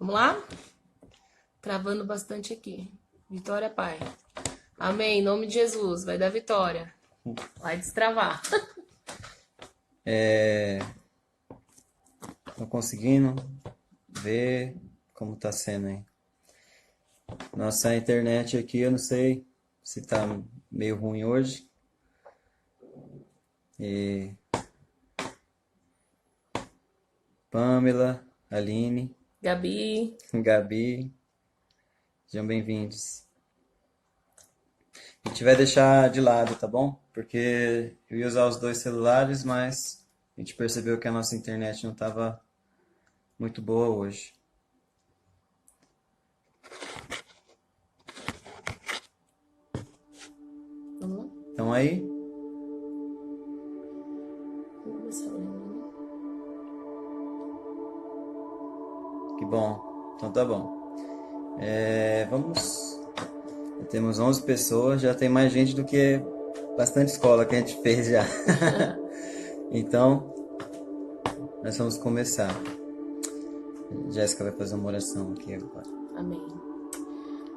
Vamos lá? Travando bastante aqui. Vitória, Pai. Amém. Em nome de Jesus. Vai dar vitória. Vai destravar. Tô conseguindo ver como tá sendo aí. Nossa internet aqui, eu não sei se tá meio ruim hoje. E Pamela, Aline, Gabi. Gabi, sejam bem-vindos. A gente vai deixar de lado, tá bom? Porque eu ia usar os dois celulares, mas a gente percebeu que a nossa internet não estava muito boa hoje. Vamos lá? Então aí, Vamos ver se eu lembro. que bom. Então tá bom. Vamos. Temos 11 pessoas, já tem mais gente do que bastante escola que a gente fez já. Então, nós vamos começar. Jéssica vai fazer uma oração aqui agora. Amém.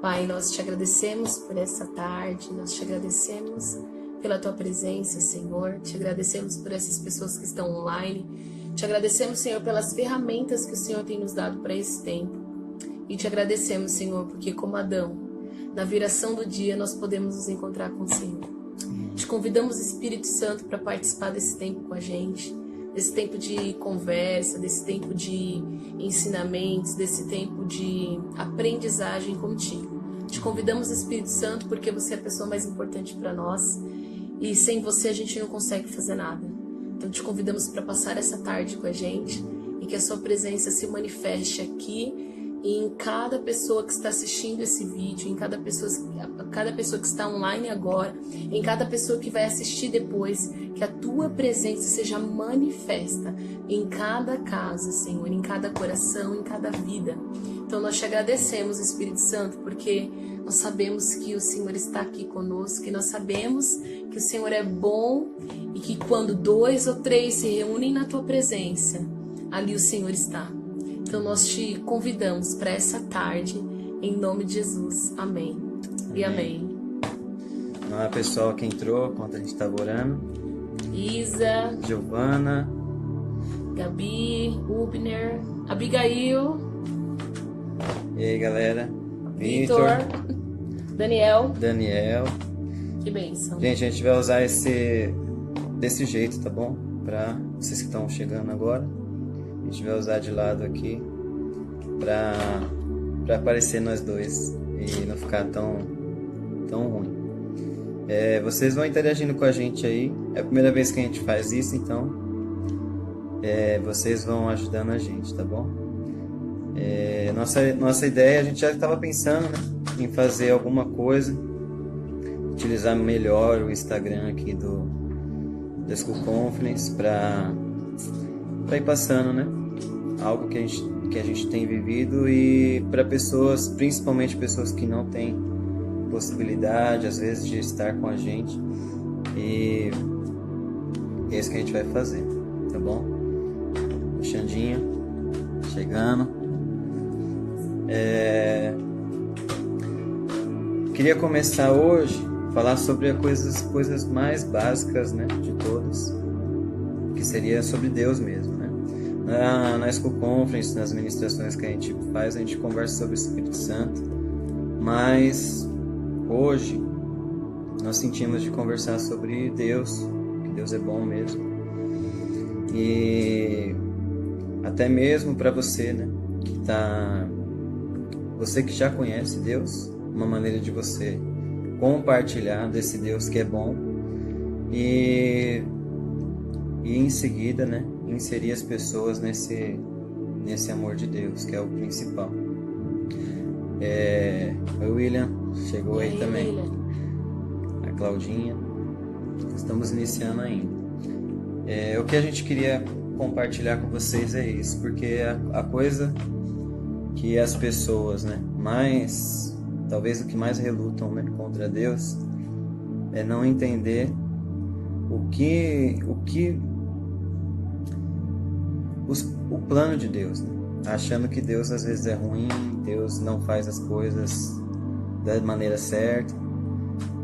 Pai, nós te agradecemos por essa tarde, nós te agradecemos pela tua presença, Senhor. Te agradecemos por essas pessoas que estão online. Te agradecemos, Senhor, pelas ferramentas que o Senhor tem nos dado para esse tempo. E te agradecemos, Senhor, porque como Adão, na viração do dia, nós podemos nos encontrar com o Senhor. Te convidamos, Espírito Santo, para participar desse tempo com a gente, desse tempo de conversa, desse tempo de ensinamentos, desse tempo de aprendizagem contigo. Te convidamos, Espírito Santo, porque você é a pessoa mais importante para nós e sem você a gente não consegue fazer nada. Então te convidamos para passar essa tarde com a gente e que a sua presença se manifeste aqui e em cada pessoa que está assistindo esse vídeo, em cada pessoa que está online agora, em cada pessoa que vai assistir depois, que a tua presença seja manifesta em cada casa, Senhor, em cada coração, em cada vida. Então nós te agradecemos, Espírito Santo, porque nós sabemos que o Senhor está aqui conosco, que nós sabemos que o Senhor é bom e que quando 2 ou 3 se reúnem na tua presença, ali o Senhor está. Então nós te convidamos para essa tarde, em nome de Jesus. Amém. E amém. Não é pessoal que entrou enquanto a gente estava orando. Isa, Giovana, Gabi, Ubner, Abigail, e aí galera? Vitor, Daniel. Daniel. Que bênção. Gente, a gente vai usar desse jeito, tá bom? Para vocês que estão chegando agora. A gente vai usar de lado aqui para aparecer nós dois e não ficar tão ruim. Vocês vão interagindo com a gente aí. É a primeira vez que a gente faz isso, então vocês vão ajudando a gente, tá bom? Nossa ideia, a gente já estava pensando, né, em fazer alguma coisa, utilizar melhor o Instagram aqui da School Conference para ir passando, né? Algo que a gente tem vivido e para pessoas, principalmente pessoas que não têm possibilidade, às vezes, de estar com a gente. E é isso que a gente vai fazer, tá bom? O Xandinho chegando. Queria começar hoje a falar sobre coisas mais básicas, né, de todas, que seria sobre Deus mesmo, né? Na School Conference, nas ministrações que a gente faz, a gente conversa sobre o Espírito Santo, mas hoje nós sentimos de conversar sobre Deus, que Deus é bom mesmo, e até mesmo para você, né, você que já conhece Deus, uma maneira de você compartilhar desse Deus que é bom e em seguida, né, inserir as pessoas nesse amor de Deus, que é o principal. O William chegou aí também. William. A Claudinha. Estamos iniciando ainda. O que a gente queria compartilhar com vocês é isso, porque a coisa que as pessoas, né, talvez o que mais relutam, né, contra Deus é não entender o plano de Deus, né? achando que Deus às vezes é ruim, Deus não faz as coisas da maneira certa.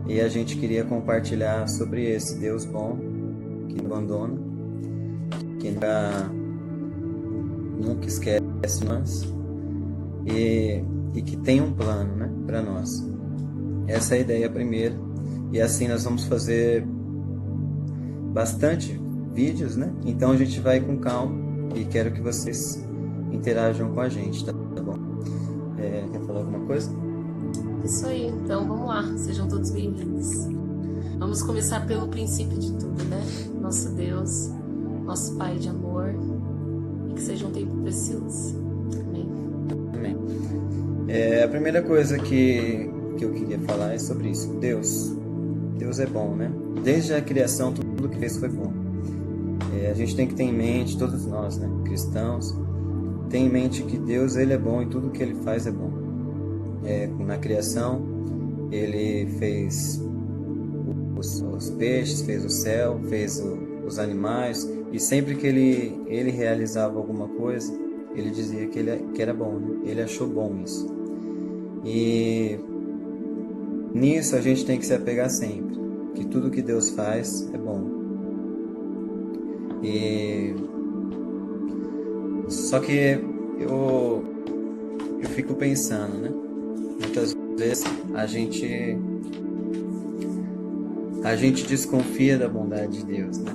E a gente queria compartilhar sobre esse Deus bom, que não abandona, que nunca esquece nós, e que tem um plano, né, para nós. Essa é a ideia primeira. E assim nós vamos fazer bastante vídeos, né? Então a gente vai com calma e quero que vocês interajam com a gente, tá bom? Quer falar alguma coisa? Isso aí, então vamos lá, sejam todos bem-vindos. Vamos começar pelo princípio de tudo, né? Nosso Deus, nosso Pai de amor, e que seja um tempo precioso. Amém. Amém. A primeira coisa que eu queria falar é sobre isso. Deus é bom, né? Desde a criação, tudo que fez foi bom. A gente tem que ter em mente, todos nós, né, cristãos, tem em mente que Deus, ele é bom e tudo que ele faz é bom. Na criação, ele fez os peixes, fez o céu, fez os animais, e sempre que ele realizava alguma coisa, ele dizia que era bom, né? Ele achou bom isso. E nisso a gente tem que se apegar sempre, que tudo que Deus faz é bom. Só que eu fico pensando, né? Muitas vezes a gente desconfia da bondade de Deus, né?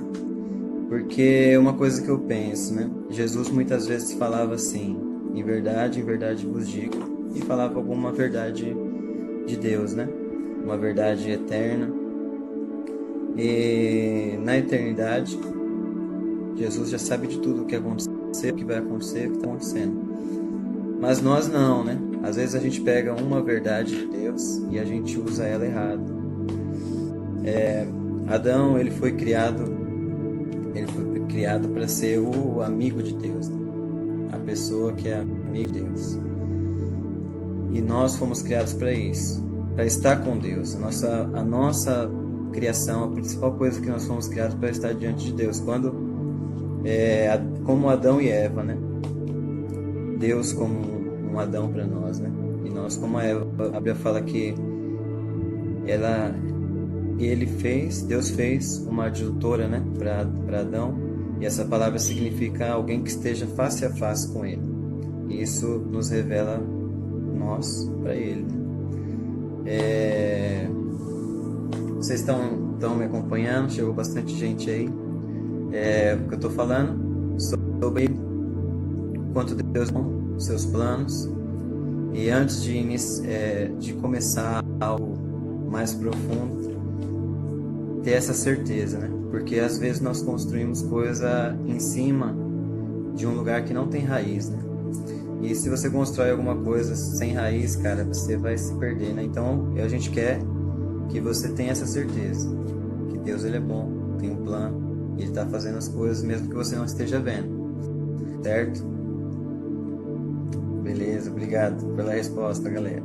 Porque uma coisa que eu penso, né? Jesus muitas vezes falava assim: em verdade vos digo, e falava alguma verdade de Deus, né? Uma verdade eterna. E na eternidade, Jesus já sabe de tudo o que aconteceu, o que vai acontecer, o que está acontecendo. Mas nós não, né? Às vezes a gente pega uma verdade de Deus e a gente usa ela errado. Adão, ele foi criado para ser o amigo de Deus, né? A pessoa que é amigo de Deus. E nós fomos criados para isso, para estar com Deus. A nossa criação, a principal coisa que nós fomos criados para estar diante de Deus. Como Adão e Eva, né? Deus como um Adão para nós, né? E nós como a Eva. A Bíblia fala que Deus fez uma adjutora, né, para Adão, e essa palavra significa alguém que esteja face a face com ele. E isso nos revela nós para ele, né? Vocês estão me acompanhando? Chegou bastante gente aí. O que eu estou falando sobre quanto Deus é bom, seus planos. E antes de começar algo mais profundo, ter essa certeza, né? Porque às vezes nós construímos coisa em cima de um lugar que não tem raiz, né? E se você constrói alguma coisa sem raiz, cara, você vai se perder, né? Então a gente quer que você tenha essa certeza, que Deus, ele é bom, tem um plano, ele está fazendo as coisas mesmo que você não esteja vendo, certo? Beleza, obrigado pela resposta, galera.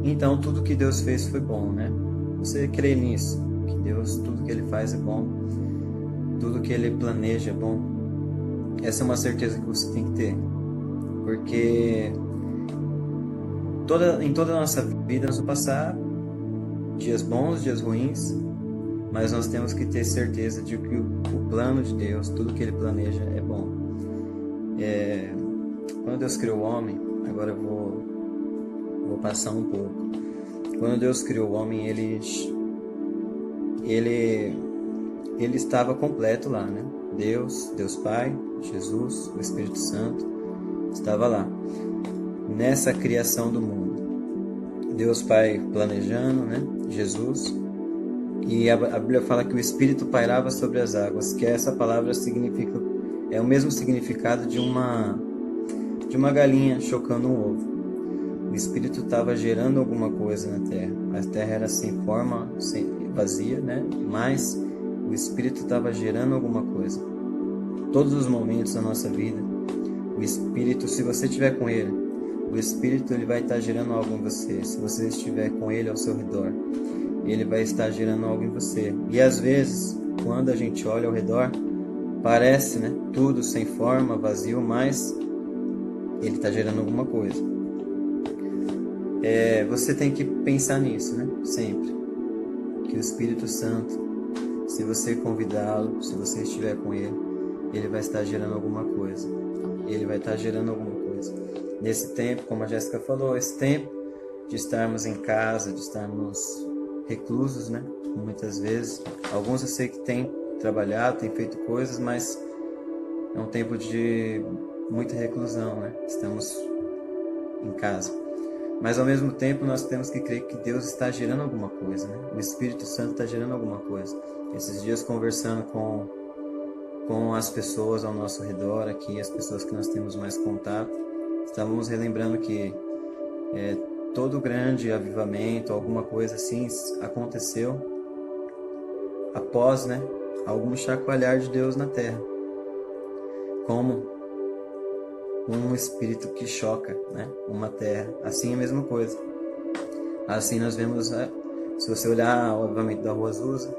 Então tudo que Deus fez foi bom, né? Você crê nisso, que Deus, tudo que ele faz é bom, tudo que ele planeja é bom. Essa é uma certeza que você tem que ter, porque em toda a nossa vida nós vamos passar dias bons, dias ruins, mas nós temos que ter certeza de que o plano de Deus, tudo que ele planeja é bom. Quando Deus criou o homem, agora eu vou passar um pouco. Quando Deus criou o homem, ele estava completo lá, né? Deus Pai, Jesus, o Espírito Santo, estava lá, nessa criação do mundo. Deus Pai planejando, né? Jesus. E a Bíblia fala que o Espírito pairava sobre as águas, que essa palavra é o mesmo significado de uma galinha chocando um ovo. O Espírito estava gerando alguma coisa na terra. A terra era sem forma, vazia, né? Mas o Espírito estava gerando alguma coisa. Todos os momentos da nossa vida, o Espírito, se você estiver com ele, o Espírito, ele vai estar gerando algo em você. Se você estiver com ele ao seu redor, ele vai estar gerando algo em você. E às vezes, quando a gente olha ao redor, parece, né, tudo sem forma, vazio, mas ele está gerando alguma coisa. Você tem que pensar nisso, né, sempre. Que o Espírito Santo, se você convidá-lo, se você estiver com ele, ele vai estar gerando alguma coisa. Ele vai estar gerando alguma coisa. Nesse tempo, como a Jéssica falou, esse tempo de estarmos em casa, de estarmos reclusos, né, muitas vezes. Alguns eu sei que têm trabalhado, têm feito coisas, mas é um tempo de muita reclusão, né? Estamos em casa. Mas ao mesmo tempo nós temos que crer que Deus está gerando alguma coisa, né? O Espírito Santo está gerando alguma coisa. Esses dias conversando com as pessoas ao nosso redor aqui, as pessoas que nós temos mais contato, estávamos relembrando que todo grande avivamento, alguma coisa assim, aconteceu após, né, algum chacoalhar de Deus na terra. Como um espírito que choca, né, uma terra. Assim é a mesma coisa. Assim nós vemos, se você olhar o avivamento da Rua Azusa,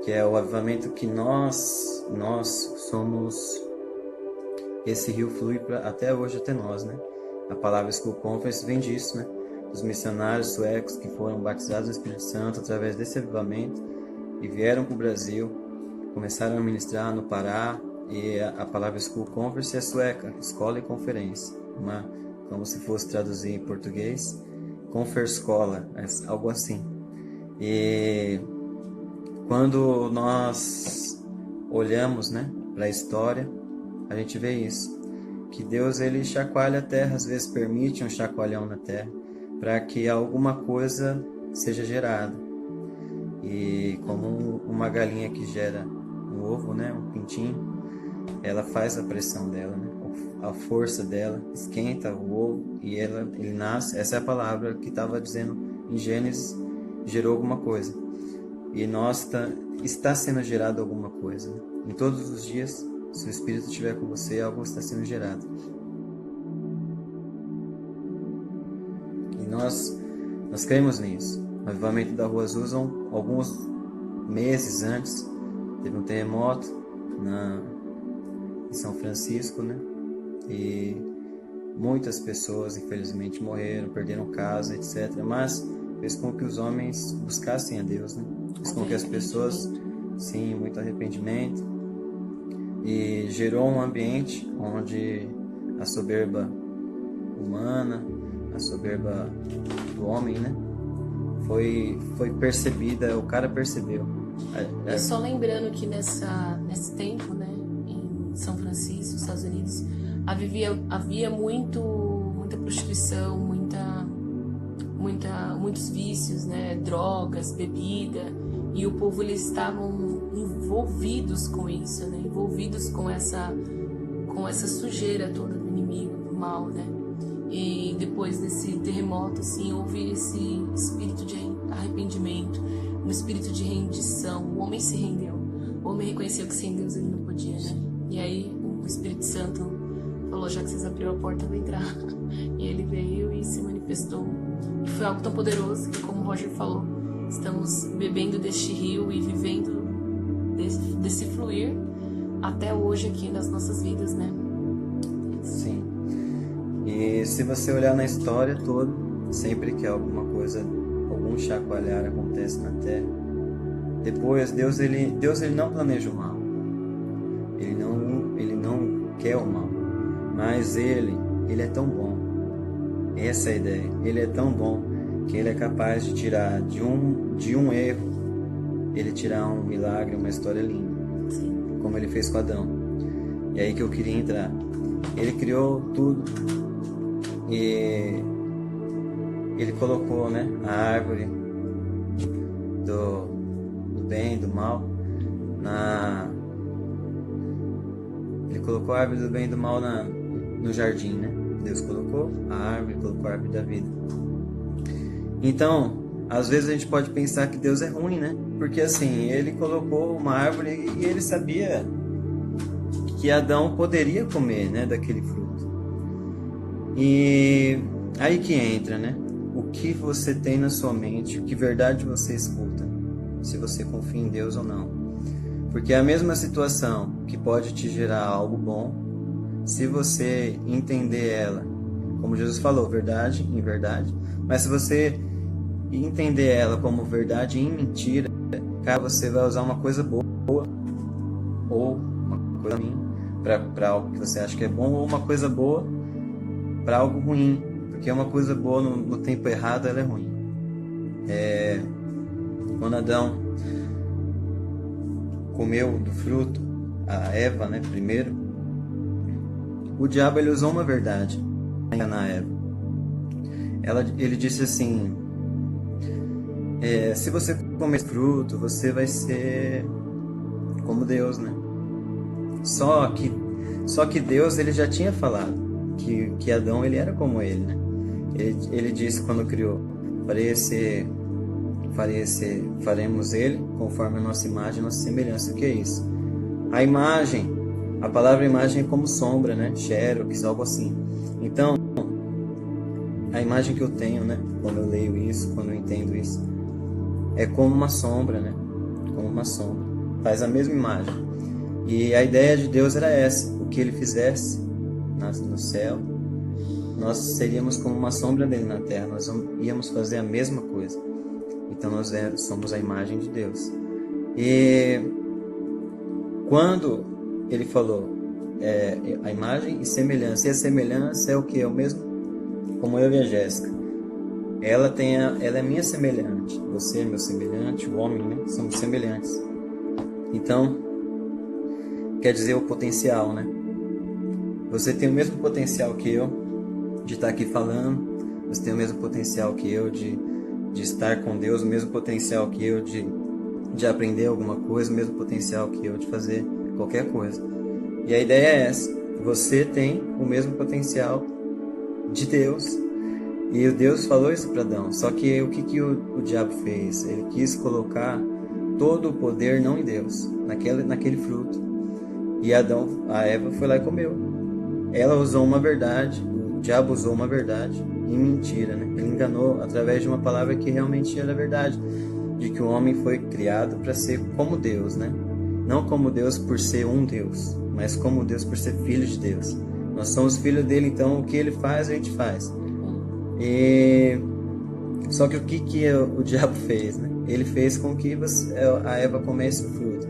que é o avivamento que nós somos, esse rio flui até hoje até nós, né? A palavra School Conference vem disso, né? Os missionários suecos que foram batizados no Espírito Santo através desse avivamento e vieram para o Brasil, começaram a ministrar no Pará. E a palavra School Conference é sueca, escola e conferência, como se fosse traduzir em português, conferscola, algo assim. E quando nós olhamos, né, para a história, a gente vê isso, que Deus ele chacoalha a terra, às vezes permite um chacoalhão na terra, para que alguma coisa seja gerada. E como uma galinha que gera um ovo, né, um pintinho, ela faz a pressão dela, né? A força dela esquenta o ovo e ele nasce. Essa é a palavra que estava dizendo em Gênesis, gerou alguma coisa. E está sendo gerado alguma coisa, né? Em todos os dias, se o Espírito estiver com você, algo está sendo gerado. E nós cremos nisso. O avivamento da Rua Azusa, alguns meses antes, teve um terremoto em São Francisco, né? E muitas pessoas, infelizmente, morreram, perderam casa, etc. Mas fez com que os homens buscassem a Deus, né? Fez com que as pessoas, sim, muito arrependimento. E gerou um ambiente onde a soberba humana, a soberba do homem, né? Foi percebida, o cara percebeu. E só lembrando que nesse tempo, né, em São Francisco, Estados Unidos, havia muita prostituição, muitos vícios, né, drogas, bebida, e o povo eles estavam envolvidos com isso, né, envolvidos com essa sujeira toda do inimigo, do mal, né. E depois desse terremoto, assim, houve esse espírito de arrependimento, um espírito de rendição. O homem se rendeu. O homem reconheceu que sem Deus ele não podia, né? E aí o Espírito Santo falou, já que vocês abriram a porta, eu vou entrar. E ele veio e se manifestou. E foi algo tão poderoso que, como o Roger falou, estamos bebendo deste rio e vivendo desse fluir até hoje aqui nas nossas vidas, né? Sim. E se você olhar na história toda, sempre que alguma coisa, algum chacoalhar acontece na terra, depois Deus ele não planeja o mal. Ele não quer o mal. Mas ele é tão bom. Essa é a ideia. Ele é tão bom que ele é capaz de tirar de um erro, ele tirar um milagre, uma história linda. Sim. Como ele fez com Adão. E aí que eu queria entrar. Ele criou tudo. E ele colocou, né, a árvore do bem e do mal ele colocou a árvore do bem e do mal no jardim, né? Deus colocou a árvore da vida. Então, às vezes a gente pode pensar que Deus é ruim, né? Porque assim, ele colocou uma árvore e ele sabia que Adão poderia comer, né, daquele fruto. E aí que entra, né? O que você tem na sua mente, que verdade você escuta, se você confia em Deus ou não. Porque é a mesma situação que pode te gerar algo bom, se você entender ela, como Jesus falou, verdade em verdade, mas se você entender ela como verdade em mentira, cara, você vai usar uma coisa boa ou uma coisa ruim para algo que você acha que é bom, ou uma coisa boa para algo ruim, porque uma coisa boa no tempo errado ela é ruim. Quando Adão comeu do fruto, a Eva, né, primeiro, o diabo ele usou uma verdade para enganar Eva. Ele disse assim: se você comer esse fruto, você vai ser como Deus, né? Só que Deus ele já tinha falado que Adão ele era como ele, né? Ele disse quando criou: faremos ele conforme a nossa imagem, a nossa semelhança. O que é isso? A imagem, a palavra imagem é como sombra, né? Xerox, algo assim. Então, a imagem que eu tenho, né? Quando eu leio isso, quando eu entendo isso, é como uma sombra, né? Como uma sombra. Faz a mesma imagem. E a ideia de Deus era essa: o que ele fizesse no céu, nós seríamos como uma sombra dele na terra, nós íamos fazer a mesma coisa. Então nós somos a imagem de Deus. E quando ele falou a imagem e semelhança, e a semelhança é o que? É o mesmo como eu e a Jéssica. Ela é minha semelhante, você é meu semelhante, o homem, né? Somos semelhantes. Então, quer dizer o potencial, né? Você tem o mesmo potencial que eu de estar aqui falando, você tem o mesmo potencial que eu de estar com Deus, o mesmo potencial que eu de aprender alguma coisa, o mesmo potencial que eu de fazer qualquer coisa. E a ideia é essa: você tem o mesmo potencial de Deus. E o Deus falou isso para Adão. Só que o que o diabo fez? Ele quis colocar todo o poder não em Deus, naquele fruto. E a Eva foi lá e comeu. Ela usou uma verdade, o diabo usou uma verdade em mentira, né? Ele enganou através de uma palavra que realmente era verdade, de que o homem foi criado para ser como Deus, né? Não como Deus por ser um Deus, mas como Deus por ser filho de Deus. Nós somos filhos dele, então o que ele faz, a gente faz. Só que o que o diabo fez, né? Ele fez com que a Eva comesse o fruto.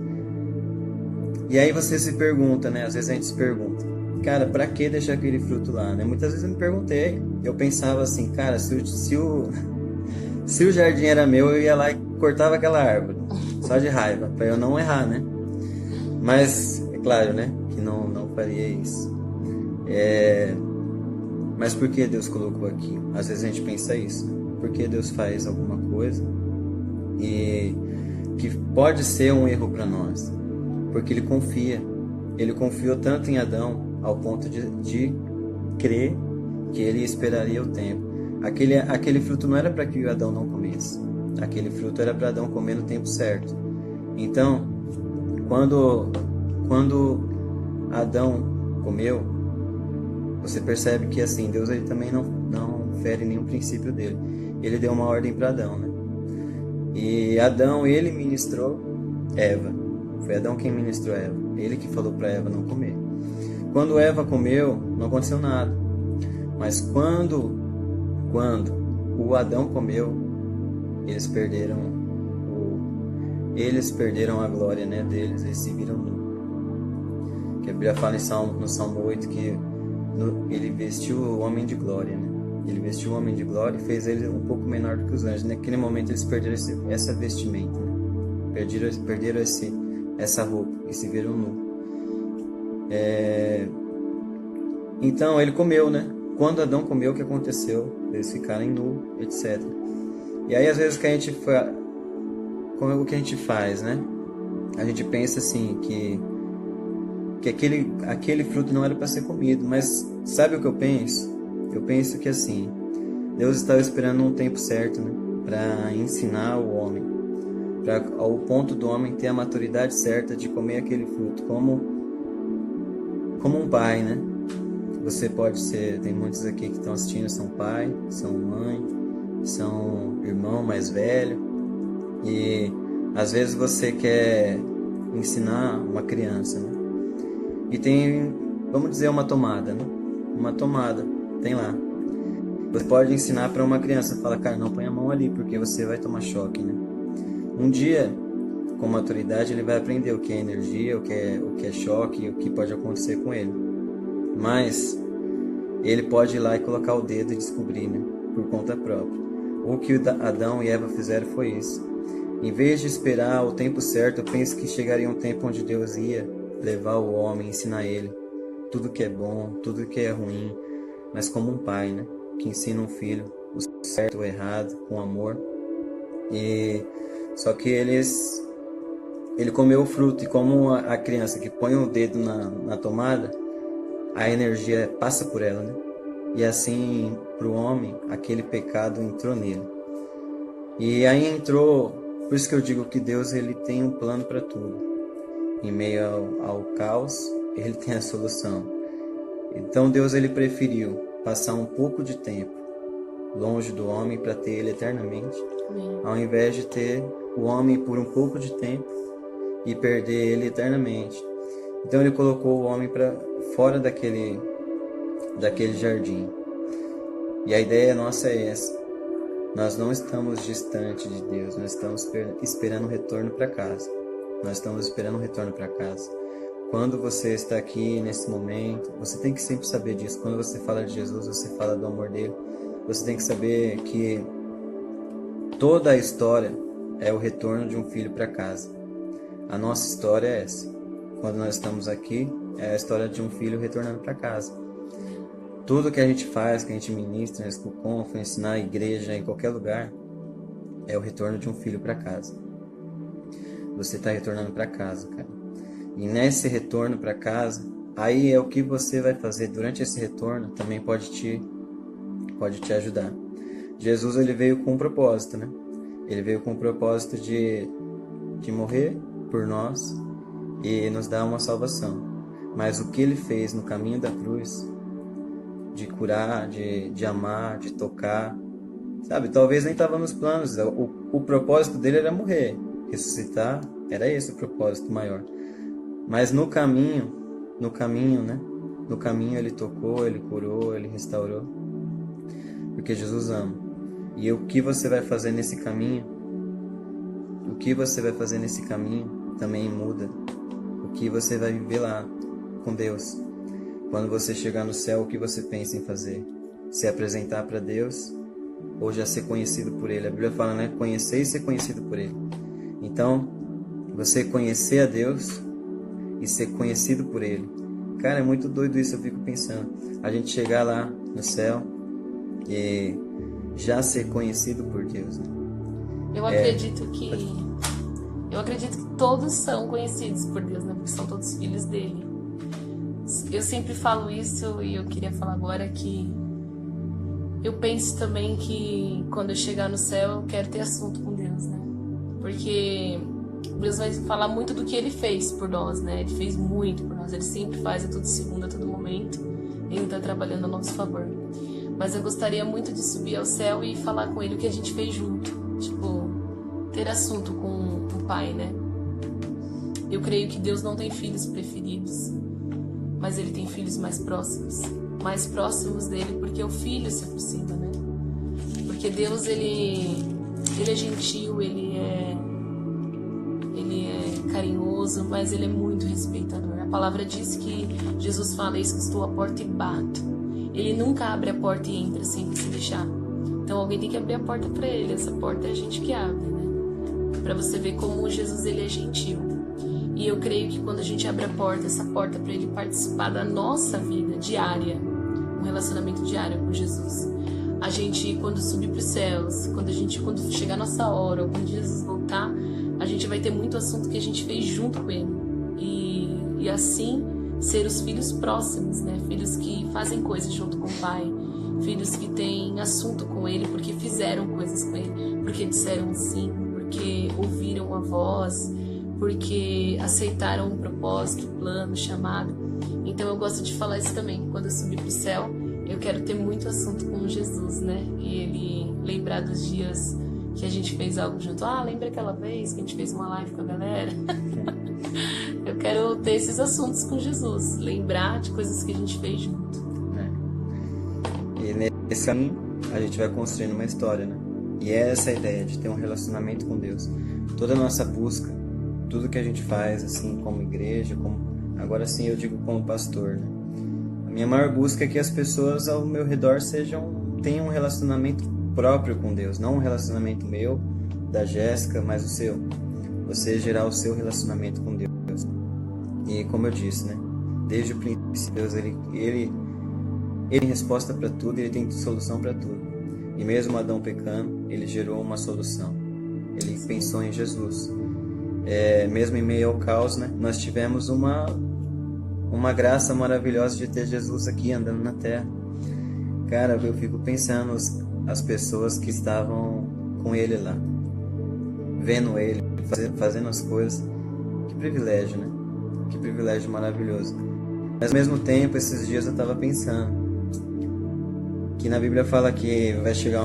E aí você se pergunta, né? Às vezes a gente se pergunta: cara, pra que deixar aquele fruto lá, né? Muitas vezes eu me perguntei. Eu pensava assim: cara, se o jardim era meu, eu ia lá e cortava aquela árvore. Só de raiva, pra eu não errar, né? Mas, é claro, né? Que não faria isso. Mas por que Deus colocou aqui? Às vezes a gente pensa isso. Por que Deus faz alguma coisa e que pode ser um erro para nós? Porque Ele confia. Ele confiou tanto em Adão ao ponto de crer que ele esperaria o tempo. Aquele fruto não era para que o Adão não comesse. Aquele fruto era para Adão comer no tempo certo. Então, quando Adão comeu, você percebe que assim, Deus ele também não fere nenhum princípio dele. Ele deu uma ordem para Adão, né? E Adão, ele ministrou Eva. Foi Adão quem ministrou Eva. Ele que falou para Eva não comer. Quando Eva comeu, não aconteceu nada. Mas quando o Adão comeu, eles perderam a glória, né, deles. Eles se viram nu. Que a Bíblia fala no Salmo 8 que ele vestiu o homem de glória, né? Ele vestiu o homem de glória e fez ele um pouco menor do que os anjos. Naquele momento eles perderam essa vestimenta, né? Perderam essa roupa e se viram nu. Então ele comeu, né? Quando Adão comeu, o que aconteceu? Eles ficaram nu, etc. E aí às vezes o que a gente faz, né? A gente pensa assim que aquele fruto não era para ser comido, mas sabe o que eu penso? Eu penso que assim, Deus estava esperando um tempo certo, né, para ensinar o homem, ao ponto do homem ter a maturidade certa de comer aquele fruto, como um pai, né? Você pode ser, tem muitos aqui que estão assistindo, são pai, são mãe, são irmão mais velho, e às vezes você ensinar uma criança, né? E tem, vamos dizer, uma tomada, né? Uma tomada, tem lá. Você pode ensinar para uma criança, fala, cara, não põe a mão ali, porque você vai tomar choque, né? Um dia, com maturidade, ele vai aprender o que é energia, o que é choque, o que pode acontecer com ele. Mas ele pode ir lá e colocar o dedo e descobrir, né? Por conta própria. O que Adão e Eva fizeram foi isso. Em vez de esperar o tempo certo, eu penso que chegaria um tempo onde Deus ia levar o homem, ensinar ele tudo que é bom, tudo que é ruim, mas como um pai, né? Que ensina um filho o certo, o errado, com amor. E só que ele comeu o fruto, e como a criança que põe o dedo na tomada, a energia passa por ela, né? E assim, para o homem, aquele pecado entrou nele. E aí entrou, por isso que eu digo que Deus ele tem um plano para tudo. Em meio ao caos, ele tem a solução. Então Deus ele preferiu passar um pouco de tempo longe do homem para ter ele eternamente, ao invés de ter o homem por um pouco de tempo e perder ele eternamente. Então ele colocou o homem para fora daquele jardim. E a ideia nossa é essa. Nós não estamos distante de Deus, nós estamos esperando o retorno para casa. Nós estamos esperando o retorno para casa. Quando você está aqui nesse momento, você tem que sempre saber disso. Quando você fala de Jesus, você fala do amor dele. Você tem que saber que toda a história é o retorno de um filho para casa. A nossa história é essa. Quando nós estamos aqui, é a história de um filho retornando para casa. Tudo que a gente faz, que a gente ministra na School Conference, na igreja, em qualquer lugar, é o retorno de um filho para casa. Você está retornando para casa, cara. E nesse retorno para casa, aí é o que você vai fazer durante esse retorno, também pode te ajudar. Jesus ele veio com um propósito, né? Ele veio com o propósito de morrer por nós e nos dar uma salvação. Mas o que ele fez no caminho da cruz, de curar, de amar, de tocar, sabe? Talvez nem estava nos planos. O propósito dele era morrer, ressuscitar, era esse o propósito maior. Mas no caminho, né? No caminho ele tocou, ele curou, ele restaurou. Porque Jesus ama. E o que você vai fazer nesse caminho? O que você vai fazer nesse caminho também muda o que você vai viver lá com Deus. Quando você chegar no céu, o que você pensa em fazer? Se apresentar para Deus ou já ser conhecido por Ele? A Bíblia fala, né? Conhecer e ser conhecido por Ele. Então, você conhecer a Deus e ser conhecido por Ele. Cara, é muito doido isso, eu fico pensando. A gente chegar lá no céu e já ser conhecido por Deus, né? Eu acredito que todos são conhecidos por Deus, né? Porque são todos filhos dele. Eu sempre falo isso e eu queria falar agora que eu penso também que quando eu chegar no céu eu quero ter assunto com Deus, né? Porque Deus vai falar muito do que Ele fez por nós, né? Ele fez muito por nós, Ele sempre faz a todo segundo, a todo momento. Ele está trabalhando a nosso favor. Mas eu gostaria muito de subir ao céu e falar com Ele o que a gente fez junto. Tipo, ter assunto com o Pai, né? Eu creio que Deus não tem filhos preferidos, mas Ele tem filhos mais próximos dele, porque o filho se aproxima, né? Porque Deus, ele é gentil, ele é carinhoso, mas Ele é muito respeitador. A palavra diz que Jesus fala, eis que estou à porta e bato. Ele nunca abre a porta e entra sem se deixar. Então alguém tem que abrir a porta para Ele. Essa porta é a gente que abre, né? Para você ver como Jesus ele é gentil. E eu creio que quando a gente abre a porta, essa porta para Ele participar da nossa vida diária, um relacionamento diário com Jesus. A gente, quando subir para os céus, quando chegar a nossa hora, ou quando Jesus voltar, a gente vai ter muito assunto que a gente fez junto com Ele. E assim, ser os filhos próximos, né? Filhos que fazem coisas junto com o Pai. Filhos que têm assunto com Ele porque fizeram coisas com Ele. Porque disseram sim, porque ouviram a voz, porque aceitaram um propósito, um plano, um chamado. Então eu gosto de falar isso também. Quando eu subir para o céu, eu quero ter muito assunto com Jesus, né? E Ele lembrar dos dias que a gente fez algo junto. Ah, lembra aquela vez que a gente fez uma live com a galera? Eu quero ter esses assuntos com Jesus, lembrar de coisas que a gente fez junto. E nesse caminho a gente vai construindo uma história, né? E é essa a ideia de ter um relacionamento com Deus. Toda a nossa busca, tudo que a gente faz, assim, como igreja, agora sim eu digo como pastor, né? A minha maior busca é que as pessoas ao meu redor tenham um relacionamento próprio com Deus, não um relacionamento meu, da Jéssica, mas o seu. Você gerar o seu relacionamento com Deus. E como eu disse, né? Desde o princípio, Deus, ele tem resposta para tudo, ele tem solução para tudo. E mesmo Adão pecando, ele gerou uma solução. Ele pensou em Jesus. Mesmo em meio ao caos, né? Nós tivemos uma graça maravilhosa de ter Jesus aqui andando na terra. Cara, eu fico pensando as pessoas que estavam com ele lá, vendo ele, fazendo as coisas. Que privilégio, né? Que privilégio maravilhoso. Mas ao mesmo tempo, esses dias eu estava pensando que na Bíblia fala que vai chegar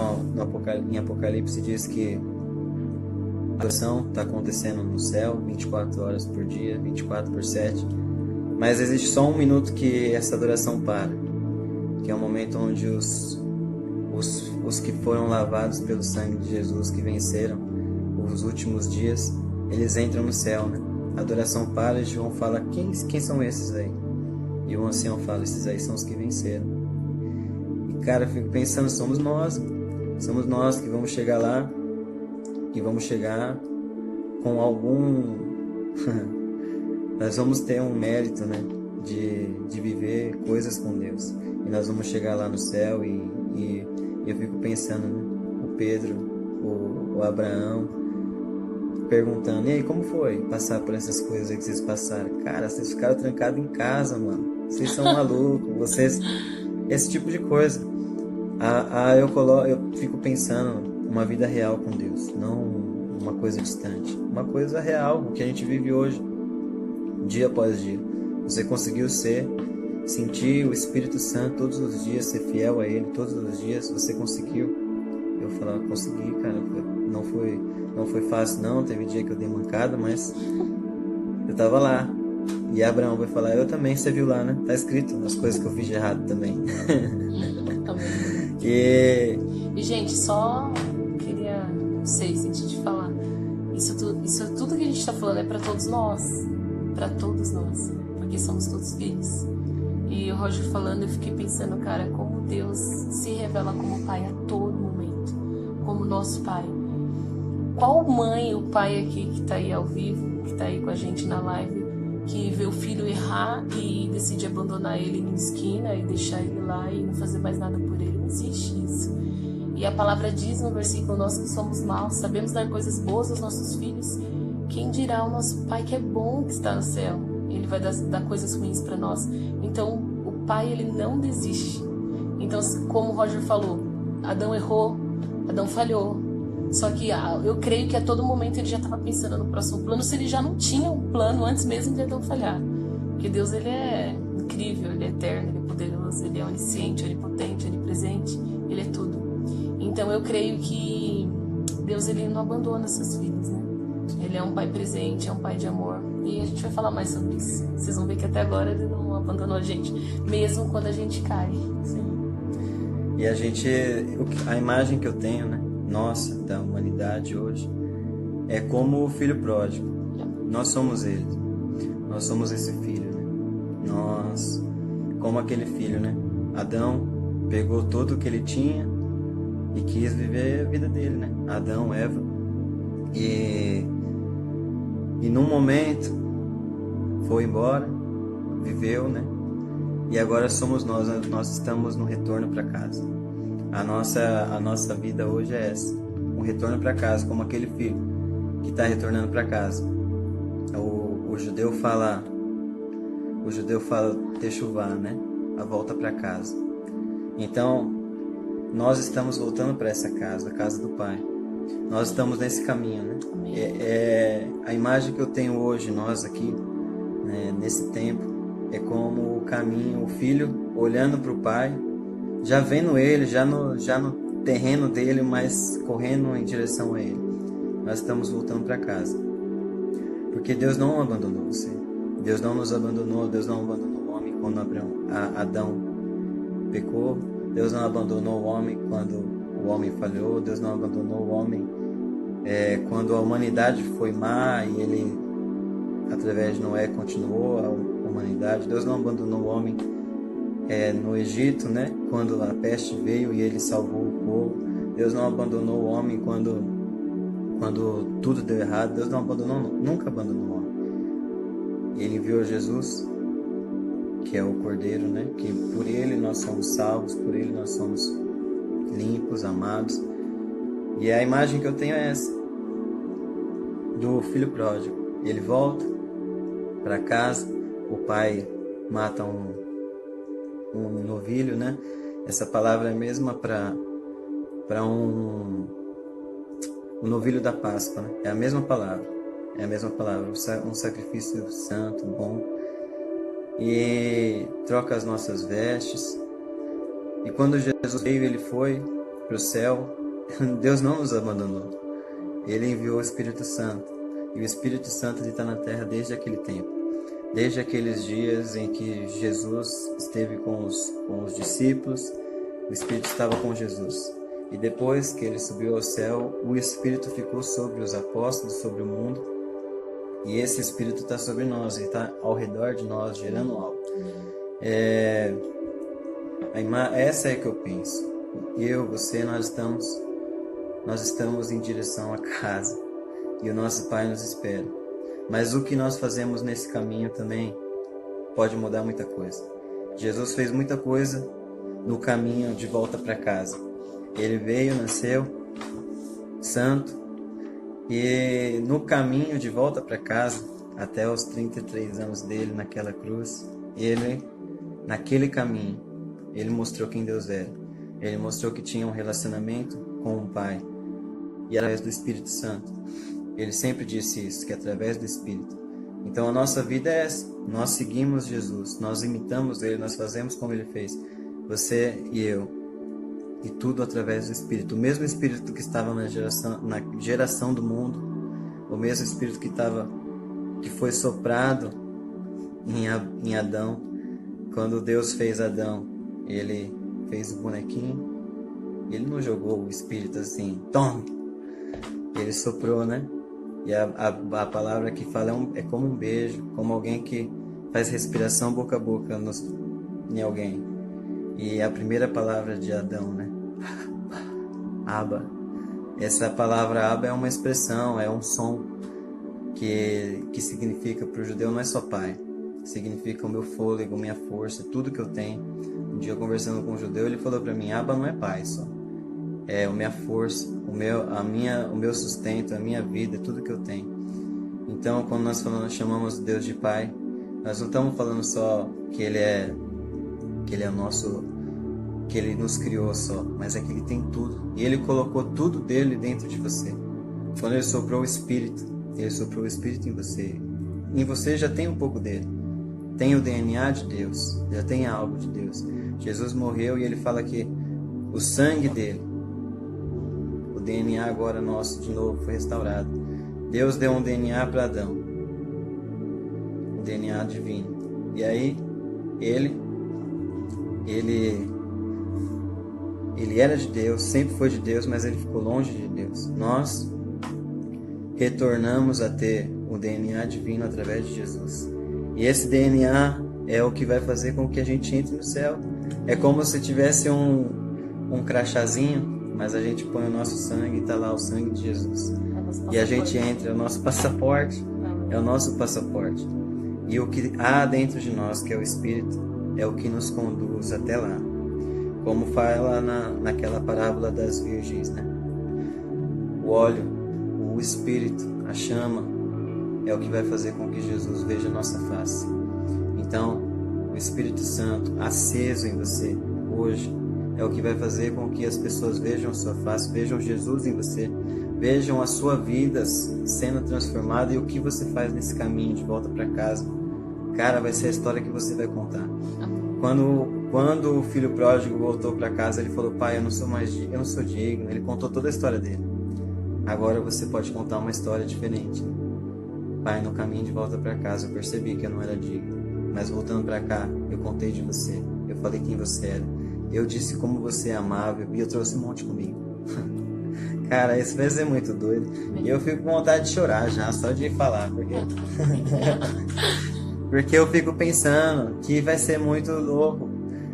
em Apocalipse, diz que a adoração está acontecendo no céu 24 horas por dia, 24/7, mas existe só um minuto que essa adoração para, que é o momento onde os que foram lavados pelo sangue de Jesus, que venceram os últimos dias, eles entram no céu, né? A adoração para e João fala, quem são esses aí? E o ancião fala, esses aí são os que venceram. E cara, eu fico pensando, somos nós que vamos chegar lá e vamos chegar com algum nós vamos ter um mérito, né, de viver coisas com Deus, e nós vamos chegar lá no céu e eu fico pensando, né, o Pedro, o Abraão perguntando, e aí, como foi passar por essas coisas aí que vocês passaram? Cara, vocês ficaram trancados em casa, mano, vocês são malucos, esse tipo de coisa. Eu fico pensando uma vida real com Deus, não uma coisa distante, uma coisa real, o que a gente vive hoje, dia após dia. Você conseguiu sentir o Espírito Santo todos os dias, ser fiel a Ele todos os dias, você conseguiu? Eu falava, consegui, cara, não foi fácil não, teve dia que eu dei mancada, mas eu tava lá. E Abraão vai falar, eu também, você viu lá, né? Tá escrito as coisas que eu fiz de errado também. E gente, só queria, não sei, sentir de falar, isso tudo que a gente tá falando é pra todos nós, porque somos todos filhos. E o Roger falando, eu fiquei pensando, cara, como Deus se revela como pai a todo momento, como nosso pai. Qual mãe ou pai aqui que tá aí ao vivo, que tá aí com a gente na live, que vê o filho errar e decide abandonar ele na esquina e deixar ele lá e não fazer mais nada por ele? Não existe isso. E a palavra diz no versículo, nós que somos maus, sabemos dar coisas boas aos nossos filhos, quem dirá o nosso pai que é bom, que está no céu? Ele vai dar coisas ruins para nós. Então, o pai, ele não desiste. Então, como o Roger falou, Adão errou, Adão falhou. Só que eu creio que a todo momento ele já estava pensando no próximo plano, se ele já não tinha um plano antes mesmo de Adão falhar. Porque Deus, ele é incrível, ele é eterno, ele é poderoso, ele é onisciente, onipotente, onipresente, ele é tudo. Então eu creio que Deus, ele não abandona seus filhos, né? Ele é um pai presente, é um pai de amor. E a gente vai falar mais sobre isso. Vocês vão ver que até agora ele não abandonou a gente, mesmo quando a gente cai. Sim. E a imagem que eu tenho, né, nossa, da humanidade hoje, é como o filho pródigo. Nós somos ele. Nós somos esse filho, né? Nós, como aquele filho, né? Adão pegou tudo o que ele tinha e quis viver a vida dele, né? Adão, Eva. E num momento foi embora, viveu, né? E agora somos nós estamos no retorno para casa. A nossa vida hoje é essa, um retorno para casa, como aquele filho que está retornando para casa. O judeu fala techuvá, né? A volta para casa. Então, nós estamos voltando para essa casa, a casa do Pai. Nós estamos nesse caminho, né? A imagem que eu tenho hoje, nós aqui, né, nesse tempo, é como o caminho, o filho olhando para o Pai, já vendo ele, já no terreno dele, mas correndo em direção a ele. Nós estamos voltando para casa. Porque Deus não abandonou você. Deus não nos abandonou, Deus não abandonou o homem quando Adão pecou, Deus não abandonou o homem quando o homem falhou, Deus não abandonou o homem quando a humanidade foi má e ele, através de Noé, continuou a humanidade. Deus não abandonou o homem no Egito, né? Quando a peste veio e ele salvou o povo. Deus não abandonou o homem quando tudo deu errado. Deus não abandonou, nunca abandonou o homem. Ele enviou Jesus, que é o Cordeiro, né? Que por ele nós somos salvos, por ele nós somos limpos, amados. E a imagem que eu tenho é essa, do filho pródigo. Ele volta para casa, o pai mata um novilho, né? Essa palavra é a mesma para um novilho da Páscoa, né? É a mesma palavra, um sacrifício santo, bom. E troca as nossas vestes. E quando Jesus veio, ele foi para o céu. Deus não nos abandonou. Ele enviou o Espírito Santo. E o Espírito Santo está na terra desde aquele tempo. Desde aqueles dias em que Jesus esteve com os discípulos, o Espírito estava com Jesus. E depois que ele subiu ao céu, o Espírito ficou sobre os apóstolos, sobre o mundo. E esse Espírito está sobre nós, ele está ao redor de nós, gerando algo. Essa é que eu penso. Eu, você, nós estamos em direção à casa. E o nosso Pai nos espera. Mas o que nós fazemos nesse caminho também pode mudar muita coisa. Jesus fez muita coisa no caminho de volta para casa. Ele veio, nasceu, santo, e no caminho de volta para casa, até os 33 anos dele naquela cruz, naquele caminho, ele mostrou quem Deus era. Ele mostrou que tinha um relacionamento com o Pai. E através do Espírito Santo. Ele sempre disse isso, que através do Espírito. Então a nossa vida é essa. Nós seguimos Jesus, nós imitamos Ele, nós fazemos como Ele fez. Você e eu. E tudo através do Espírito. O mesmo Espírito que estava na geração do mundo. O mesmo Espírito que foi soprado em Adão. Quando Deus fez Adão, Ele fez o bonequinho. Ele não jogou o Espírito assim, toma. Ele soprou, né? E a palavra que fala é como um beijo, como alguém que faz respiração boca a boca em alguém. E a primeira palavra de Adão, né? Abba. Essa palavra Abba é uma expressão, é um som que significa para o judeu não é só pai. Significa o meu fôlego, minha força, tudo que eu tenho. Um dia conversando com um judeu, ele falou para mim, Abba não é pai só. É a minha força, o meu sustento, a minha vida, tudo que eu tenho. Então, quando nós chamamos Deus de Pai, nós não estamos falando só que Ele é nosso, que Ele nos criou só, mas é que Ele tem tudo. E Ele colocou tudo dele dentro de você. Quando Ele soprou o Espírito em você. Em você já tem um pouco dele. Tem o DNA de Deus, já tem algo de Deus. Jesus morreu e Ele fala que o sangue dele, o DNA agora nosso de novo foi restaurado. Deus deu um DNA para Adão, um DNA divino. E aí ele era de Deus, sempre foi de Deus, mas ele ficou longe de Deus. Nós retornamos a ter o DNA divino através de Jesus. E esse DNA é o que vai fazer com que a gente entre no céu. É como se tivesse um crachazinho, mas a gente põe o nosso sangue e está lá o sangue de Jesus. E a gente entra, é o nosso passaporte. É o nosso passaporte. E o que há dentro de nós, que é o Espírito, é o que nos conduz até lá. Como fala naquela parábola das virgens, né? O óleo, o Espírito, a chama, é o que vai fazer com que Jesus veja a nossa face. Então, o Espírito Santo aceso em você hoje é o que vai fazer com que as pessoas vejam a sua face, vejam Jesus em você, vejam a sua vida sendo transformada e o que você faz nesse caminho de volta para casa. Cara, vai ser a história que você vai contar. Quando o filho pródigo voltou para casa, ele falou, pai, eu não sou digno. Ele contou toda a história dele. Agora você pode contar uma história diferente. Pai, no caminho de volta para casa, eu percebi que eu não era digno. Mas voltando para cá, eu contei de você. Eu falei quem você era. Eu disse como você é amável e eu trouxe um monte comigo. Cara, isso vai ser muito doido. E eu fico com vontade de chorar já, só de falar. Porque eu fico pensando que vai ser muito louco.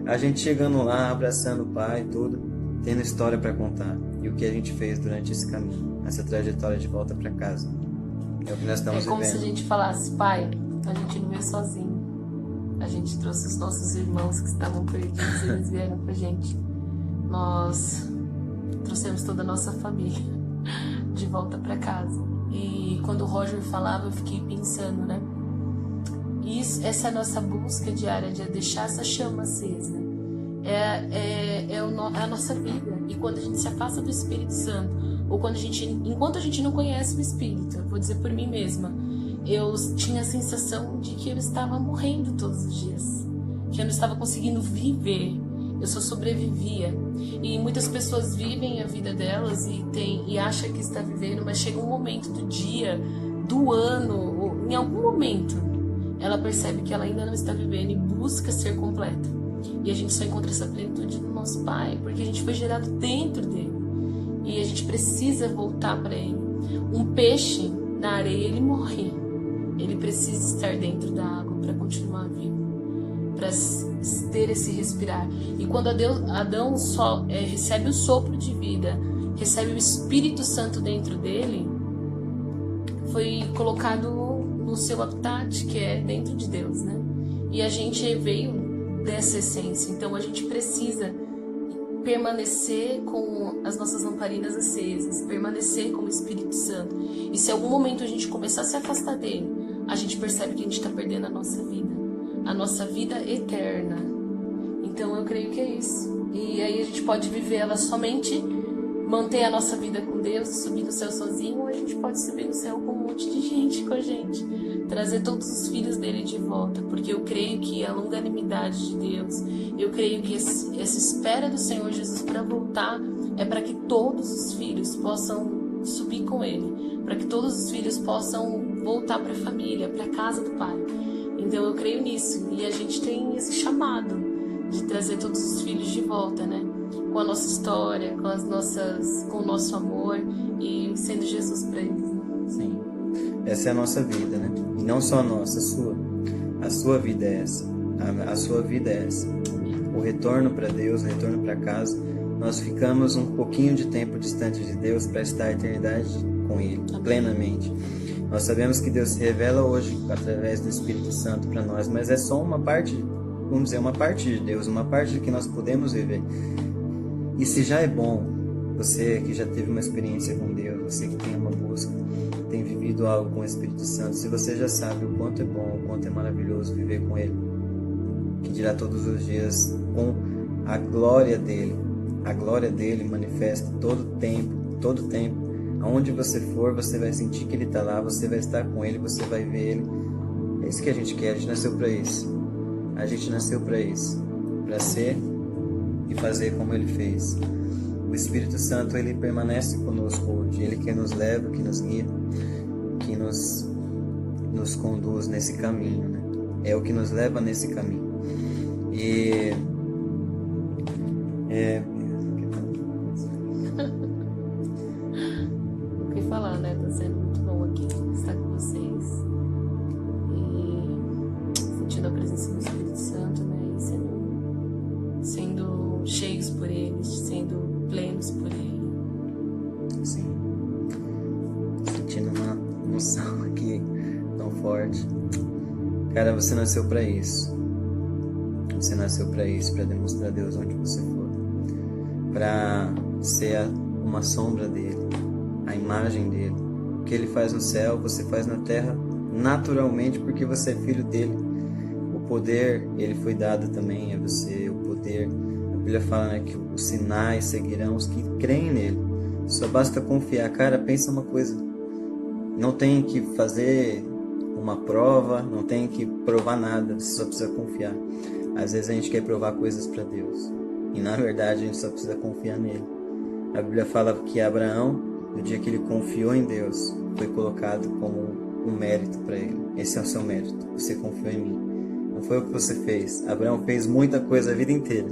A gente chegando lá, abraçando o Pai e tudo, tendo história para contar. E o que a gente fez durante esse caminho, essa trajetória de volta para casa. É o que nós estamos como vivendo. se a gente falasse: Pai, a gente não veio sozinho. A gente trouxe os nossos irmãos que estavam perdidos e eles vieram com a gente. Nós trouxemos toda a nossa família de volta para casa. E quando o Roger falava, eu fiquei pensando, né? Essa é a nossa busca diária de deixar essa chama acesa. É a nossa vida. E quando a gente se afasta do Espírito Santo, ou enquanto a gente não conhece o Espírito, eu vou dizer por mim mesma, eu tinha a sensação de que eu estava morrendo todos os dias, que eu não estava conseguindo viver, eu só sobrevivia. E muitas pessoas vivem a vida delas e acham que está vivendo, mas chega um momento do dia, do ano, ou em algum momento, ela percebe que ela ainda não está vivendo e busca ser completa. E a gente só encontra essa plenitude no nosso Pai, porque a gente foi gerado dentro dele. E a gente precisa voltar para ele. Um peixe na areia, ele morre. Ele precisa estar dentro da água para continuar vivo, para ter esse respirar. E quando Adão recebe o sopro de vida, recebe o Espírito Santo dentro dele, foi colocado no seu habitat, que é dentro de Deus, né? E a gente veio dessa essência, então a gente precisa permanecer com as nossas lamparinas acesas, permanecer com o Espírito Santo. E se em algum momento a gente começar a se afastar dele, a gente percebe que a gente está perdendo a nossa vida eterna. Então eu creio que é isso. E aí a gente pode viver ela somente, manter a nossa vida com Deus, subir no céu sozinho, ou a gente pode subir no céu com um monte de gente com a gente, trazer todos os filhos dele de volta, porque eu creio que a longanimidade de Deus, eu creio que essa espera do Senhor Jesus para voltar é para que todos os filhos possam subir com ele, para que todos os filhos possam voltar para a família, para a casa do Pai. Então eu creio nisso, e a gente tem esse chamado de trazer todos os filhos de volta, né? Com a nossa história, com o nosso amor e sendo Jesus para eles. Sim. Essa é a nossa vida, né? E não só a nossa, a sua. A sua vida é essa. A sua vida é essa. O retorno para Deus, o retorno para casa. Nós ficamos um pouquinho de tempo distante de Deus para estar a eternidade com Ele, plenamente. Nós sabemos que Deus se revela hoje através do Espírito Santo para nós, mas é só uma parte, vamos dizer, uma parte de Deus, uma parte do que nós podemos viver. E se já é bom, você que já teve uma experiência com Deus, você que tem uma busca, tem vivido algo com o Espírito Santo, se você já sabe o quanto é bom, o quanto é maravilhoso viver com Ele, que dirá todos os dias com a glória dele manifesta todo tempo, aonde você for, você vai sentir que Ele está lá, você vai estar com Ele, você vai ver Ele. É isso que a gente quer, a gente nasceu para isso. A gente nasceu para isso, para ser e fazer como Ele fez. O Espírito Santo, Ele permanece conosco hoje. Ele que nos leva, que nos guia, que nos conduz nesse caminho, né? É o que nos leva nesse caminho. E o que falar, né? Tá sendo muito bom aqui estar com vocês e sentindo a presença do Espírito Santo, né? E sendo cheios por Ele, sendo plenos por Ele. Sim. Sentindo uma emoção aqui tão forte. Cara, você nasceu para isso. Você nasceu para isso, para demonstrar a Deus onde você for, para ser uma sombra dele, a imagem dele. O que ele faz no céu, você faz na terra naturalmente, porque você é filho dele. O poder, ele foi dado também a você, o poder. A Bíblia fala, né, que os sinais seguirão os que creem nele. Só basta confiar. Cara, pensa uma coisa, não tem que fazer uma prova, não tem que provar nada, você só precisa confiar. Às vezes a gente quer provar coisas para Deus, e na verdade a gente só precisa confiar nele. A Bíblia fala que Abraão, no dia que ele confiou em Deus, foi colocado como um mérito para ele. Esse é o seu mérito. Você confiou em mim. Não foi o que você fez. Abraão fez muita coisa a vida inteira,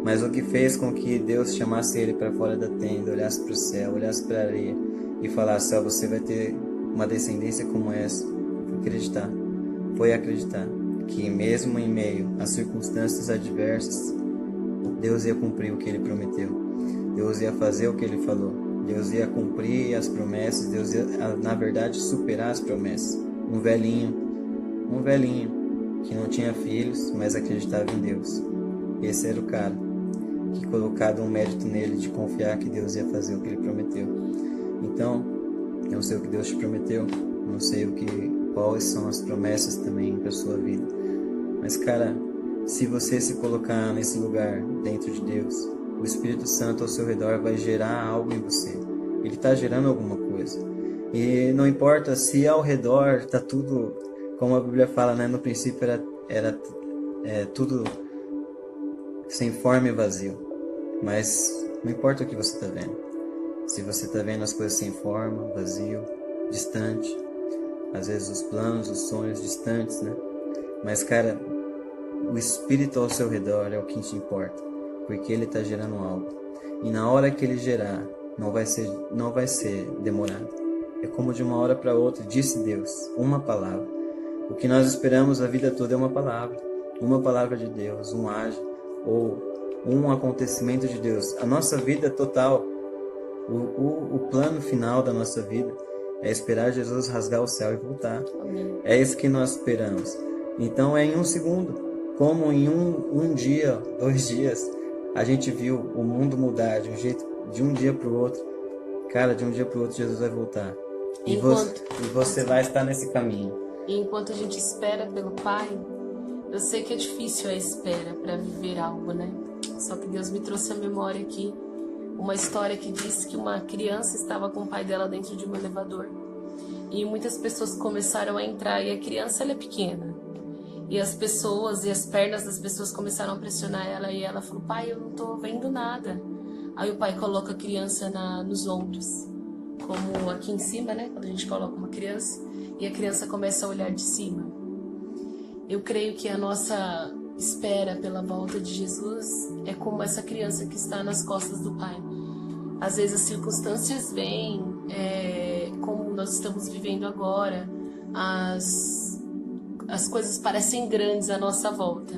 mas o que fez com que Deus chamasse ele para fora da tenda, olhasse para o céu, olhasse para a areia e falasse: ó, você vai ter uma descendência como essa, foi acreditar que mesmo em meio a circunstâncias adversas, Deus ia cumprir o que ele prometeu. Deus ia fazer o que ele falou. Deus ia cumprir as promessas. Deus ia, na verdade, superar as promessas. Um velhinho que não tinha filhos, mas acreditava em Deus. Esse era o cara que colocado um mérito nele de confiar que Deus ia fazer o que ele prometeu. Então, eu não sei o que Deus te prometeu, não sei quais são as promessas também para sua vida. Mas, cara, se você se colocar nesse lugar dentro de Deus, o Espírito Santo ao seu redor vai gerar algo em você. Ele está gerando alguma coisa. E não importa se ao redor está tudo, como a Bíblia fala, né? No princípio era tudo sem forma e vazio. Mas não importa o que você está vendo. Se você está vendo as coisas sem forma, vazio, distante, às vezes os planos, os sonhos distantes, né? Mas, cara, o Espírito ao seu redor é o que te importa, porque ele está gerando algo. E na hora que ele gerar, não vai ser demorado. É como de uma hora para outra, disse Deus, uma palavra. O que nós esperamos a vida toda é uma palavra de Deus, um ágio ou um acontecimento de Deus. A nossa vida total, o plano final da nossa vida é esperar Jesus rasgar o céu e voltar. Amém. É isso que nós esperamos. Então é em um segundo, como em um dia, 2 dias, a gente viu o mundo mudar de um dia para o outro. Cara, de um dia para o outro Jesus vai voltar. E você vai estar nesse caminho. E enquanto a gente espera pelo Pai, eu sei que é difícil a espera para viver algo, né? Só que Deus me trouxe à memória aqui uma história que diz que uma criança estava com o pai dela dentro de um elevador. E muitas pessoas começaram a entrar, e a criança, ela é pequena. E as pessoas e as pernas das pessoas começaram a pressionar ela, e ela falou: pai, eu não tô vendo nada. Aí o pai coloca a criança nos ombros, como aqui em cima, né? Quando a gente coloca uma criança, e a criança começa a olhar de cima. Eu creio que a nossa espera pela volta de Jesus é como essa criança que está nas costas do pai. Às vezes as circunstâncias vêm, como nós estamos vivendo agora, as coisas parecem grandes à nossa volta,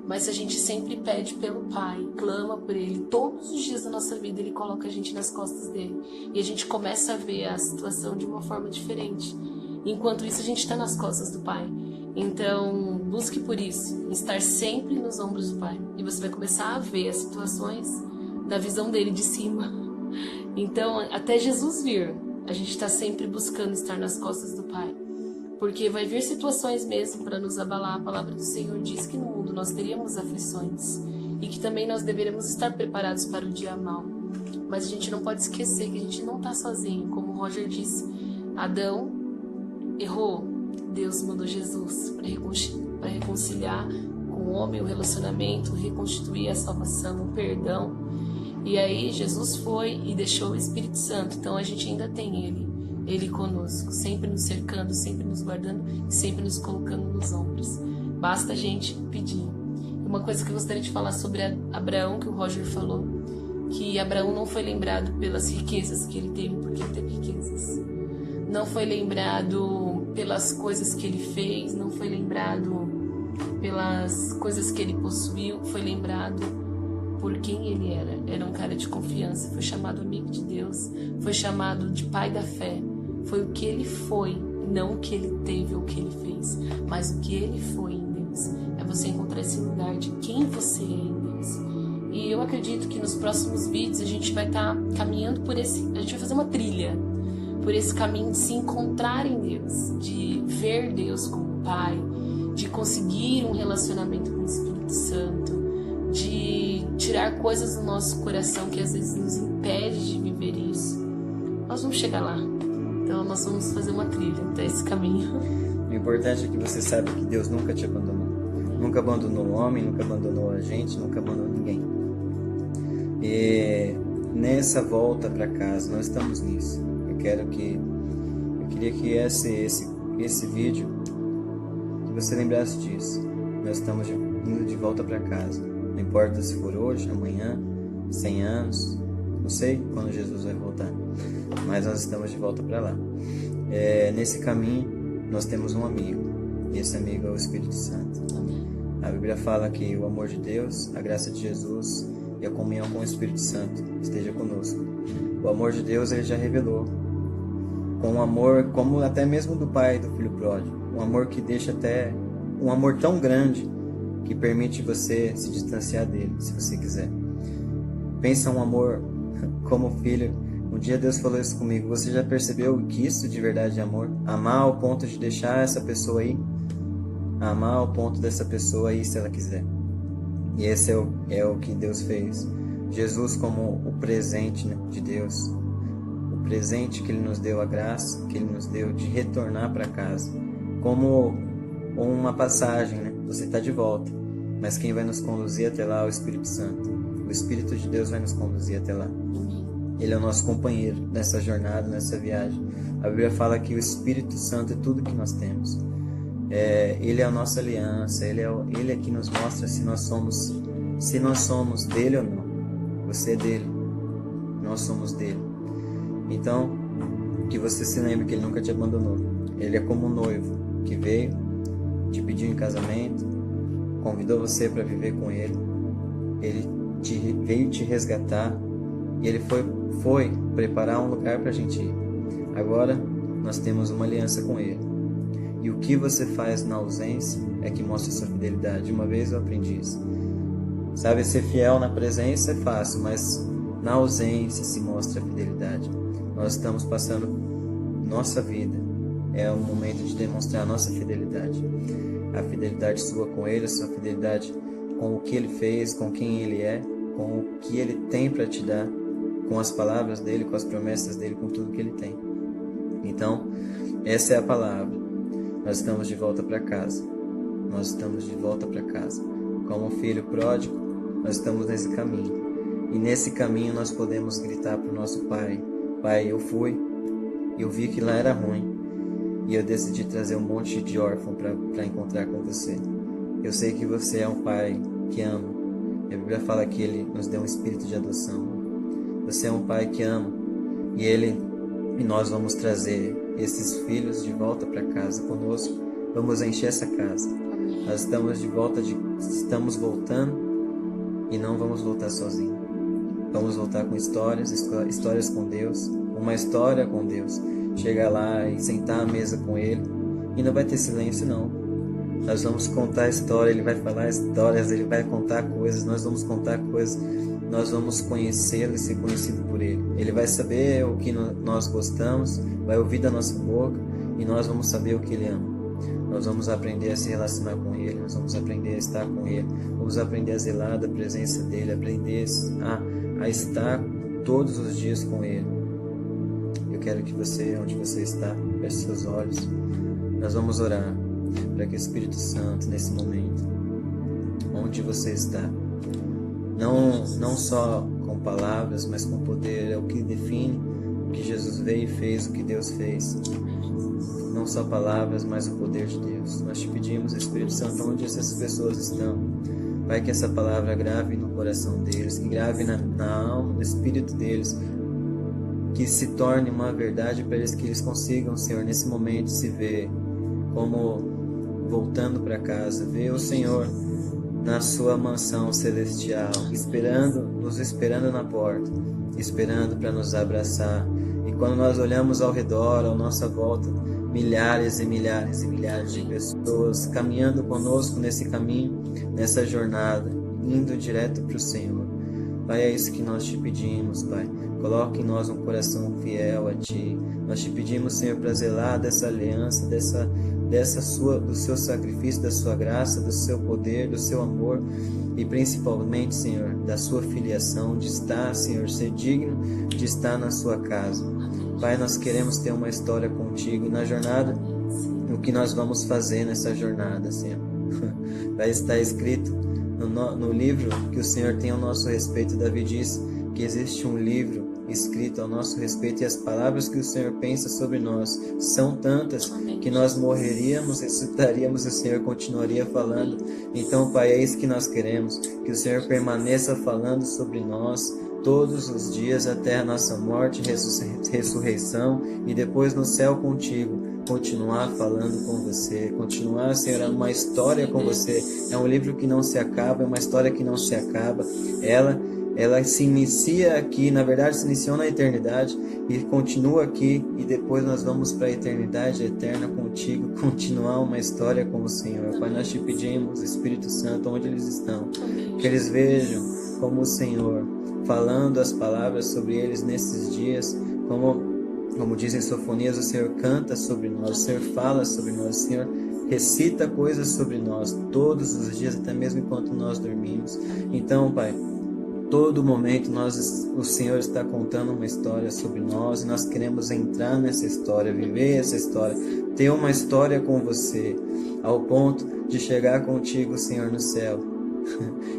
mas se a gente sempre pede pelo Pai, clama por Ele, todos os dias da nossa vida Ele coloca a gente nas costas dele, e a gente começa a ver a situação de uma forma diferente. Enquanto isso, a gente está nas costas do Pai. Então, busque por isso, estar sempre nos ombros do Pai, e você vai começar a ver as situações da visão dele de cima. Então, até Jesus vir, a gente está sempre buscando estar nas costas do Pai. Porque vai vir situações mesmo para nos abalar. A palavra do Senhor diz que no mundo nós teríamos aflições e que também nós deveremos estar preparados para o dia mau. Mas a gente não pode esquecer que a gente não está sozinho. Como o Roger disse, Adão errou, Deus mandou Jesus para reconciliar com o homem o relacionamento, reconstituir a salvação, o perdão. E aí Jesus foi e deixou o Espírito Santo. Então a gente ainda tem Ele conosco, sempre nos cercando, sempre nos guardando, sempre nos colocando nos ombros. Basta a gente pedir. Uma coisa que eu gostaria de falar sobre Abraão, que o Roger falou, que Abraão não foi lembrado pelas riquezas que ele teve, porque ele teve riquezas. Não foi lembrado pelas coisas que ele fez, não foi lembrado pelas coisas que ele possuiu, foi lembrado por quem ele era. Era um cara de confiança, foi chamado amigo de Deus, foi chamado de pai da fé. Foi o que ele foi, não o que ele teve ou o que ele fez, mas o que ele foi em Deus. É você encontrar esse lugar de quem você é em Deus. E eu acredito que nos próximos vídeos a gente vai estar caminhando a gente vai fazer uma trilha por esse caminho de se encontrar em Deus, de ver Deus como Pai, de conseguir um relacionamento com o Espírito Santo, de tirar coisas do nosso coração que às vezes nos impede de viver isso. Nós vamos chegar lá. Então nós vamos fazer uma trilha até esse caminho. O importante é que você saiba que Deus nunca te abandonou. Nunca abandonou o homem, nunca abandonou a gente, nunca abandonou ninguém. E nessa volta para casa, nós estamos nisso. Eu queria que esse vídeo, que você lembrasse disso. Nós estamos indo de volta para casa. Não importa se for hoje, amanhã, 100 anos, não sei quando Jesus vai voltar, mas nós estamos de volta para lá. Nesse caminho, nós temos um amigo, e esse amigo é o Espírito Santo. A Bíblia fala que o amor de Deus, a graça de Jesus e a comunhão com o Espírito Santo esteja conosco. O amor de Deus ele já revelou, com um amor como até mesmo do pai e do filho pródigo, um amor que deixa até um amor tão grande que permite você se distanciar dele, se você quiser. Pensa um amor como filho. Um dia Deus falou isso comigo. Você já percebeu que isso de verdade é amor? Amar ao ponto de deixar essa pessoa aí? Amar ao ponto dessa pessoa aí se ela quiser. E esse é o que Deus fez. Jesus como o presente, né, de Deus. O presente que Ele nos deu, a graça que Ele nos deu de retornar para casa. Como uma passagem, né? Você está de volta. Mas quem vai nos conduzir até lá é o Espírito Santo. O Espírito de Deus vai nos conduzir até lá. Ele é o nosso companheiro nessa jornada, nessa viagem. A Bíblia fala que o Espírito Santo é tudo que nós temos. Ele é a nossa aliança. Ele é que nos mostra se nós somos dele ou não. Você é dele. Nós somos dele. Então, que você se lembre que ele nunca te abandonou. Ele é como um noivo que veio, te pediu em casamento, convidou você para viver com ele. Ele veio te resgatar e ele foi preparar um lugar para a gente ir. Agora nós temos uma aliança com ele. E o que você faz na ausência é que mostra sua fidelidade. Uma vez eu aprendi isso. Sabe, ser fiel na presença é fácil, mas na ausência se mostra a fidelidade. Nós estamos passando nossa vida. É o momento de demonstrar a nossa fidelidade. A fidelidade sua com ele, a sua fidelidade com o que ele fez, com quem ele é, com o que ele tem para te dar, com as palavras dele, com as promessas dele, com tudo que ele tem. Então, essa é a palavra. Nós estamos de volta para casa. Nós estamos de volta para casa. Como um filho pródigo, nós estamos nesse caminho. E nesse caminho nós podemos gritar para o nosso pai: Pai, eu fui, eu vi que lá era ruim, e eu decidi trazer um monte de órfão para encontrar com você. Eu sei que você é um pai que ama. A Bíblia fala que ele nos deu um espírito de adoção. Você é um pai que ama. E nós vamos trazer esses filhos de volta para casa conosco. Vamos encher essa casa. Nós estamos de volta, estamos voltando e não vamos voltar sozinhos. Vamos voltar com histórias com Deus, uma história com Deus. Chegar lá e sentar à mesa com Ele e não vai ter silêncio não. Nós vamos contar a história, Ele vai falar histórias, Ele vai contar coisas, nós vamos contar coisas, nós vamos conhecê-lo e ser conhecido por Ele. Ele vai saber o que nós gostamos, vai ouvir da nossa boca e nós vamos saber o que Ele ama. Nós vamos aprender a se relacionar com Ele, nós vamos aprender a estar com Ele, vamos aprender a zelar da presença dEle, aprender a estar todos os dias com Ele. Eu quero que você, onde você está, feche seus olhos. Nós vamos orar para que o Espírito Santo, nesse momento, onde você está, não só com palavras, mas com poder, é o que define o que Jesus veio e fez, o que Deus fez. Não só palavras, mas o poder de Deus. Nós te pedimos, Espírito Santo, onde essas pessoas estão, Pai, que essa palavra grave no coração deles, que grave na alma, no espírito deles, que se torne uma verdade para eles, que eles consigam, Senhor, nesse momento se ver como voltando para casa, ver o Senhor na sua mansão celestial, nos esperando na porta, esperando para nos abraçar. E quando nós olhamos ao redor, à nossa volta, milhares e milhares e milhares de pessoas caminhando conosco nesse caminho, nessa jornada, indo direto para o Senhor. Pai, é isso que nós te pedimos, Pai. Coloque em nós um coração fiel a Ti. Nós te pedimos, Senhor, para zelar dessa aliança, do seu sacrifício, da sua graça, do seu poder, do seu amor e principalmente, Senhor, da sua filiação, de estar, Senhor, ser digno de estar na sua casa. Pai, nós queremos ter uma história contigo e na jornada, o que nós vamos fazer nessa jornada, Senhor. Vai estar escrito no livro que o Senhor tem ao nosso respeito. Davi diz que existe um livro escrito ao nosso respeito, e as palavras que o Senhor pensa sobre nós são tantas que nós morreríamos, ressuscitaríamos e o Senhor continuaria falando. Então, Pai, é isso que nós queremos, que o Senhor permaneça falando sobre nós todos os dias até a nossa morte, ressurreição, e depois no céu contigo, continuar falando com você, continuar, Senhor, uma história com você. É um livro que não se acaba, é uma história que não se acaba. Ela se inicia aqui, na verdade se iniciou na eternidade e continua aqui, e depois nós vamos para a eternidade eterna contigo, continuar uma história com o Senhor. Pai, nós te pedimos, Espírito Santo, onde eles estão, que eles vejam como o Senhor, falando as palavras sobre eles nesses dias, como dizem Sofonias, o Senhor canta sobre nós, o Senhor fala sobre nós, o Senhor recita coisas sobre nós todos os dias, até mesmo enquanto nós dormimos. Então, Pai, todo momento o Senhor está contando uma história sobre nós, e nós queremos entrar nessa história, viver essa história, ter uma história com você, ao ponto de chegar contigo, Senhor, no céu,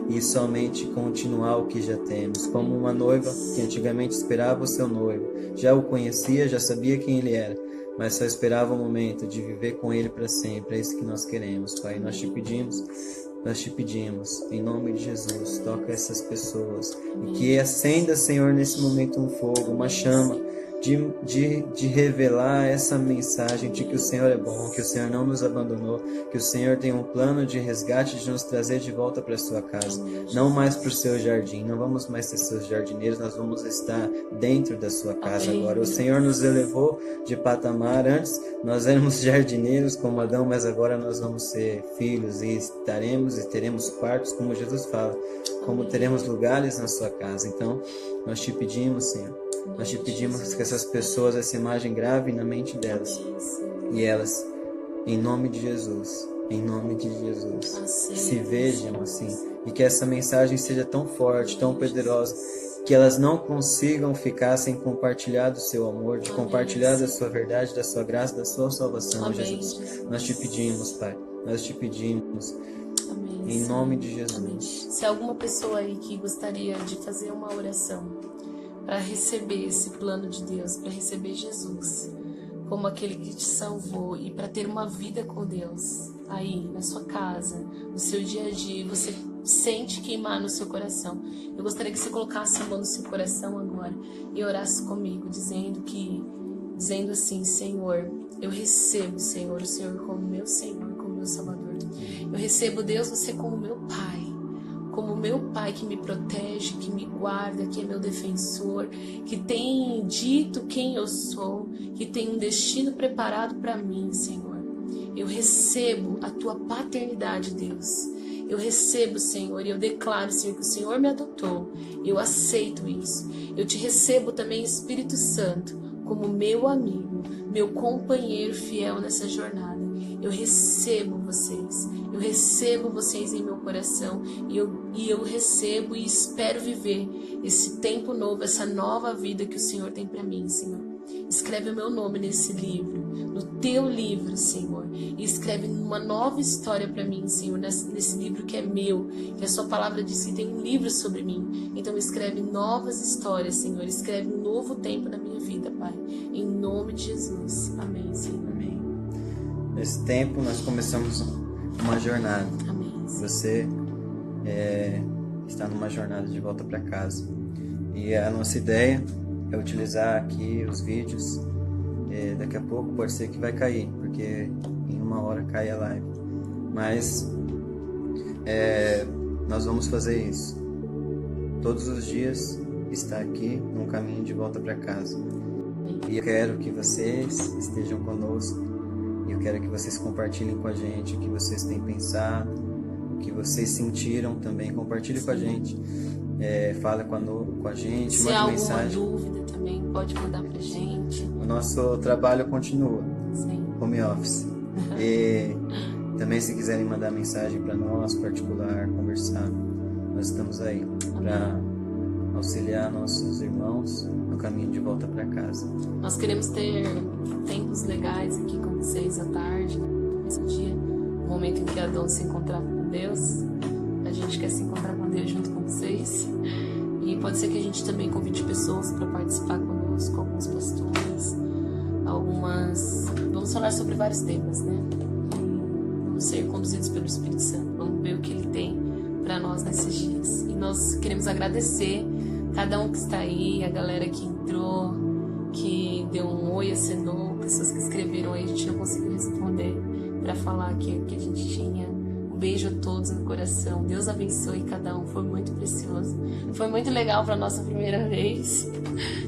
e somente continuar o que já temos, como uma noiva que antigamente esperava o seu noivo, já o conhecia, já sabia quem ele era, mas só esperava o momento de viver com ele para sempre. É isso que nós queremos, Pai. Nós te pedimos, em nome de Jesus, toca essas pessoas, e que acenda, Senhor, nesse momento um fogo, uma chama, de revelar essa mensagem de que o Senhor é bom, que o Senhor não nos abandonou, que o Senhor tem um plano de resgate, de nos trazer de volta para a sua casa, não mais para o seu jardim. Não vamos mais ser seus jardineiros, nós vamos estar dentro da sua casa agora. O Senhor nos elevou de patamar. Antes nós éramos jardineiros como Adão, mas agora nós vamos ser filhos, e estaremos e teremos quartos, como Jesus fala, como teremos lugares na sua casa. Então nós te pedimos, Senhor, nós te pedimos que essas pessoas, essa imagem grave na mente delas, e elas, em nome de Jesus, se vejam assim, e que essa mensagem seja tão forte, tão poderosa, que elas não consigam ficar sem compartilhar do seu amor, de compartilhar da sua verdade, da sua graça, da sua salvação, Jesus. Nós te pedimos, Pai, nós te pedimos, em nome de Jesus. Se há alguma pessoa aí que gostaria de fazer uma oração para receber esse plano de Deus, para receber Jesus como aquele que te salvou, e para ter uma vida com Deus aí na sua casa, no seu dia a dia, você sente queimar no seu coração, eu gostaria que você colocasse a mão no seu coração agora e orasse comigo, dizendo assim: Senhor, eu recebo, Senhor, o Senhor como meu Senhor, como meu Salvador. Eu recebo, Deus, você como meu Pai, como meu Pai que me protege, que me guarda, que é meu defensor, que tem dito quem eu sou, que tem um destino preparado para mim, Senhor. Eu recebo a tua paternidade, Deus. Eu recebo, Senhor, e eu declaro, Senhor, que o Senhor me adotou. Eu aceito isso. Eu te recebo também, Espírito Santo, como meu amigo, meu companheiro fiel nessa jornada. Eu recebo vocês em meu coração, e eu recebo e espero viver esse tempo novo, essa nova vida que o Senhor tem para mim, Senhor. Escreve o meu nome nesse livro, no teu livro, Senhor, e escreve uma nova história para mim, Senhor, nesse livro que é meu, que a sua palavra diz que tem um livro sobre mim. Então escreve novas histórias, Senhor, escreve um novo tempo na minha vida, Pai, em nome de Jesus. Amém, Senhor. Amém. Nesse tempo nós começamos uma jornada. Amém. Você está numa jornada de volta para casa, e a nossa ideia é utilizar aqui os vídeos. Daqui a pouco pode ser que vai cair, porque em 1 hora cai a live, mas nós vamos fazer isso todos os dias, está aqui num caminho de volta para casa. E eu quero que vocês estejam conosco, e eu quero que vocês compartilhem com a gente o que vocês têm pensado, o que vocês sentiram também. Compartilhe com a gente, fala com a gente, manda mensagem. Se há alguma dúvida também, pode mandar pra gente. O nosso trabalho continua, Sim. Home office. E também, se quiserem mandar mensagem para nós, particular, conversar, nós estamos aí para auxiliar nossos irmãos no caminho de volta para casa. Nós queremos ter tempos legais aqui com vocês à tarde, nesse dia, no momento em que Adão se encontrava com Deus. A gente quer se encontrar com Deus junto com vocês. E pode ser que a gente também convide pessoas para participar conosco, alguns pastores, algumas... Vamos falar sobre vários temas, né? E vamos ser conduzidos pelo Espírito Santo. Vamos ver o que Ele tem para nós nesses dias. E nós queremos agradecer cada um que está aí, a galera que entrou, que deu um oi, acenou, pessoas que escreveram aí, a gente não conseguiu responder para falar que a gente tinha. Um beijo a todos no coração. Deus abençoe cada um. Foi muito precioso. Foi muito legal para nossa primeira vez.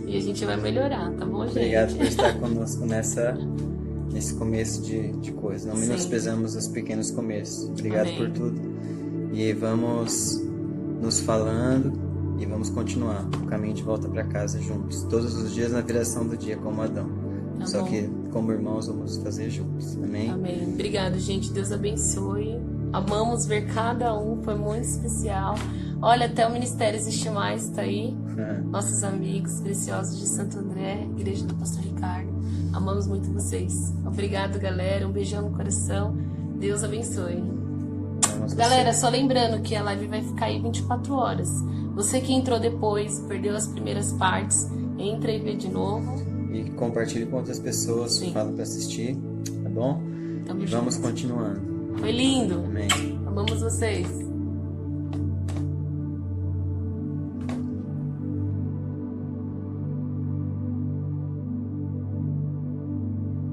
E a gente vai melhorar, tá bom, gente? Obrigado por estar conosco nesse começo de coisa. Não menosprezamos os pequenos começos. Obrigado por tudo. E vamos nos falando e vamos continuar o caminho de volta para casa juntos. Todos os dias na viração do dia, como Adão. Tá Só bom. Que como irmãos vamos fazer juntos. Amém? Amém. Obrigado, gente. Deus abençoe. Amamos ver cada um. Foi muito especial. Olha, até o Ministério Existe Mais está aí. Nossos amigos preciosos de Santo André, Igreja do Pastor Ricardo. Amamos muito vocês. Obrigado, galera. Um beijão no coração. Deus abençoe. Galera, só lembrando que a live vai ficar aí 24 horas. Você que entrou depois, perdeu as primeiras partes, entra e vê de novo. E compartilhe com outras pessoas, fala para assistir, tá bom? Tamo e junto. Vamos continuando. Foi lindo. Amém. Amamos vocês.